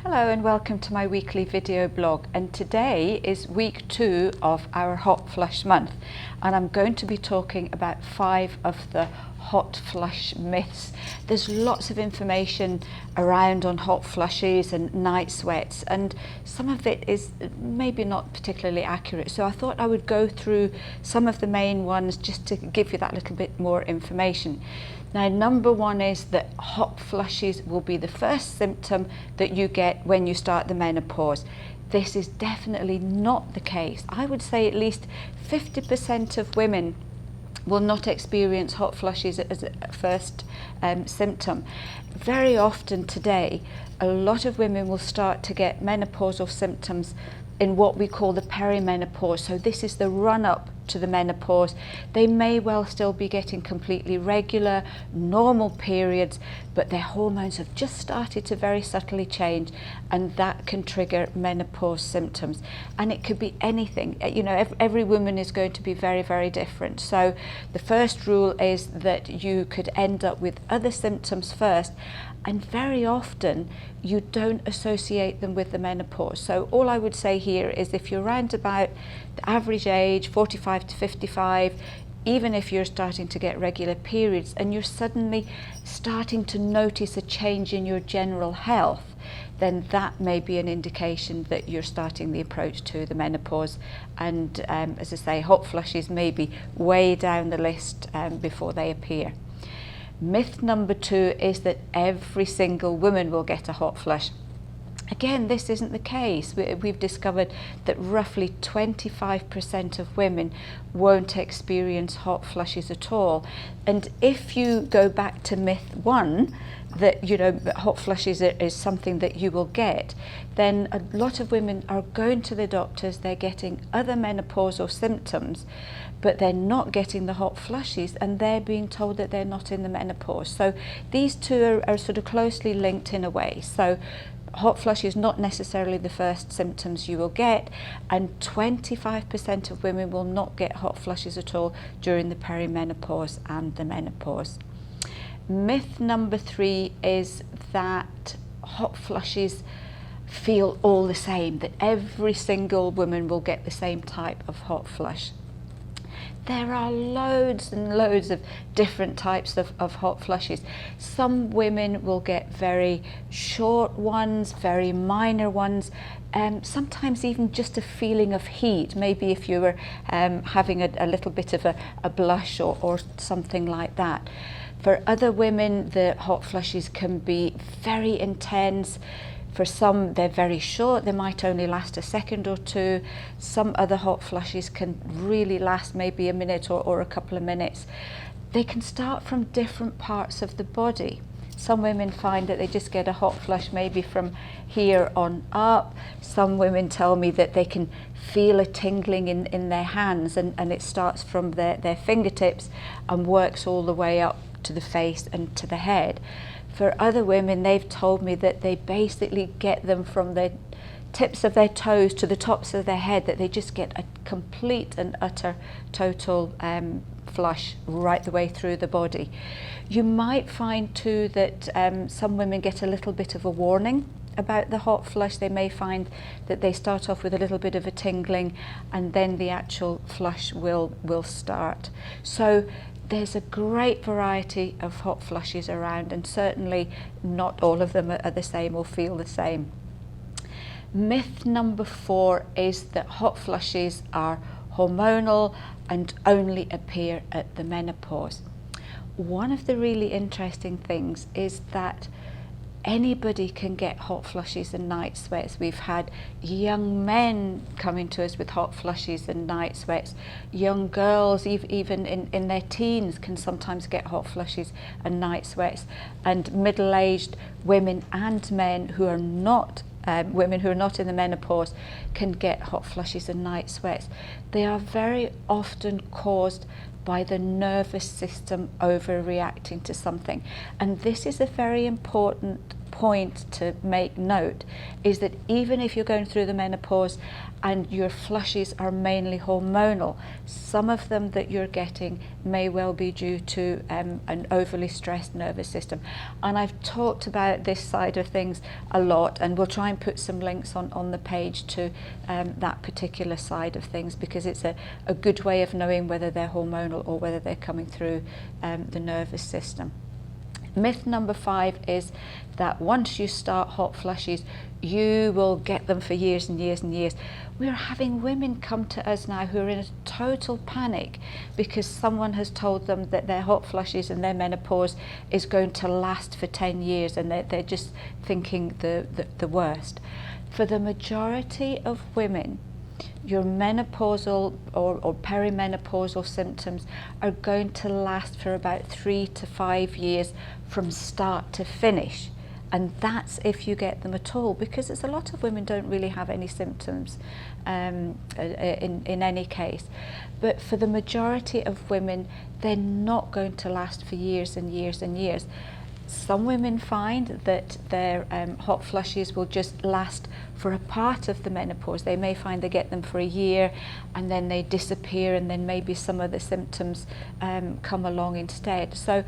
Hello and welcome to my weekly video blog, and today is week 2 of our hot flush month, and I'm going to be talking about 5 of the hot flush myths. There's lots of information around on hot flushes and night sweats, and some of it is maybe not particularly accurate, so I thought I would go through some of the main ones just to give you that little bit more information. Now, number 1 is that hot flushes will be the first symptom that you get when you start the menopause. This is definitely not the case. I would say at least 50% of women will not experience hot flushes as a first symptom. Very often today, a lot of women will start to get menopausal symptoms in what we call the perimenopause. So this is the run-up to the menopause. They may well still be getting completely regular, normal periods, but their hormones have just started to very subtly change, and that can trigger menopause symptoms. And it could be anything. You know, every woman is going to be very, very different. So the first rule is that you could end up with other symptoms first, and very often you don't associate them with the menopause. So all I would say here is if you're around about the average age, 45 to 55, even if you're starting to get regular periods and you're suddenly starting to notice a change in your general health, then that may be an indication that you're starting the approach to the menopause. And as I say, hot flushes may be way down the list before they appear. Myth number 2 is that every single woman will get a hot flush. Again, this isn't the case. We've discovered that roughly 25% of women won't experience hot flushes at all. And if you go back to myth 1, that hot flushes is something that you will get, then a lot of women are going to the doctors, they're getting other menopausal symptoms, but they're not getting the hot flushes, and they're being told that they're not in the menopause. So these two are sort of closely linked in a way. So hot flush is not necessarily the first symptoms you will get, and 25% of women will not get hot flushes at all during the perimenopause and the menopause. Myth number 3 is that hot flushes feel all the same, that every single woman will get the same type of hot flush. There are loads and loads of different types of hot flushes. Some women will get very short ones, very minor ones, sometimes even just a feeling of heat, maybe if you were having a little bit of a blush or something like that. For other women, the hot flushes can be very intense. For some, they're very short, they might only last a second or two. Some other hot flushes can really last maybe a minute or a couple of minutes. They can start from different parts of the body. Some women find that they just get a hot flush maybe from here on up. Some women tell me that they can feel a tingling in their hands, and it starts from their fingertips and works all the way up to the face and to the head. For other women, they've told me that they basically get them from the tips of their toes to the tops of their head, that they just get a complete and utter total flush right the way through the body. You might find too that some women get a little bit of a warning about the hot flush. They may find that they start off with a little bit of a tingling, and then the actual flush will start. So there's a great variety of hot flushes around, and certainly not all of them are the same or feel the same. Myth number 4 is that hot flushes are hormonal and only appear at the menopause. One of the really interesting things is that anybody can get hot flushes and night sweats. We've had young men coming to us with hot flushes and night sweats. Young girls, even in their teens, can sometimes get hot flushes and night sweats. And middle-aged women and men who are not women who are not in the menopause can get hot flushes and night sweats. They are very often caused by the nervous system overreacting to something. And this is a very important point to make note is that even if you're going through the menopause and your flushes are mainly hormonal, some of them that you're getting may well be due to an overly stressed nervous system. And I've talked about this side of things a lot, and we'll try and put some links on the page to that particular side of things, because it's a good way of knowing whether they're hormonal or whether they're coming through the nervous system. Myth number 5 is that once you start hot flushes, you will get them for years and years and years. We're having women come to us now who are in a total panic because someone has told them that their hot flushes and their menopause is going to last for 10 years, and they're just thinking the worst. For the majority of women, your menopausal or perimenopausal symptoms are going to last for about 3 to 5 years from start to finish. And that's if you get them at all, because there's a lot of women don't really have any symptoms in any case. But for the majority of women, they're not going to last for years and years and years. Some women find that their hot flushes will just last for a part of the menopause. They may find they get them for a year and then they disappear, and then maybe some of the symptoms come along instead. So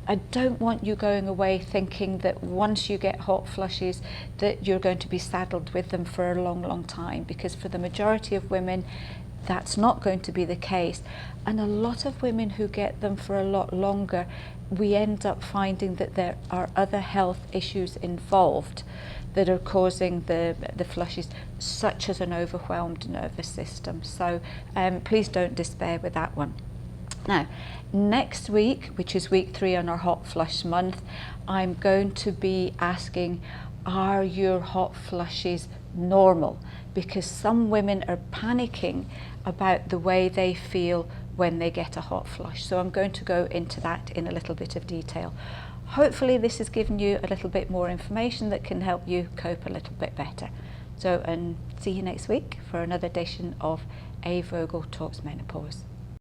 I don't want you going away thinking that once you get hot flushes that you're going to be saddled with them for a long, long time, because for the majority of women that's not going to be the case. And a lot of women who get them for a lot longer, we end up finding that there are other health issues involved that are causing the flushes, such as an overwhelmed nervous system. So please don't despair with that one. Now, next week, which is week 3 on our hot flush month, I'm going to be asking, are your hot flushes normal? Because some women are panicking about the way they feel when they get a hot flush. So I'm going to go into that in a little bit of detail. Hopefully this has given you a little bit more information that can help you cope a little bit better. So, and see you next week for another edition of A.Vogel Talks Menopause.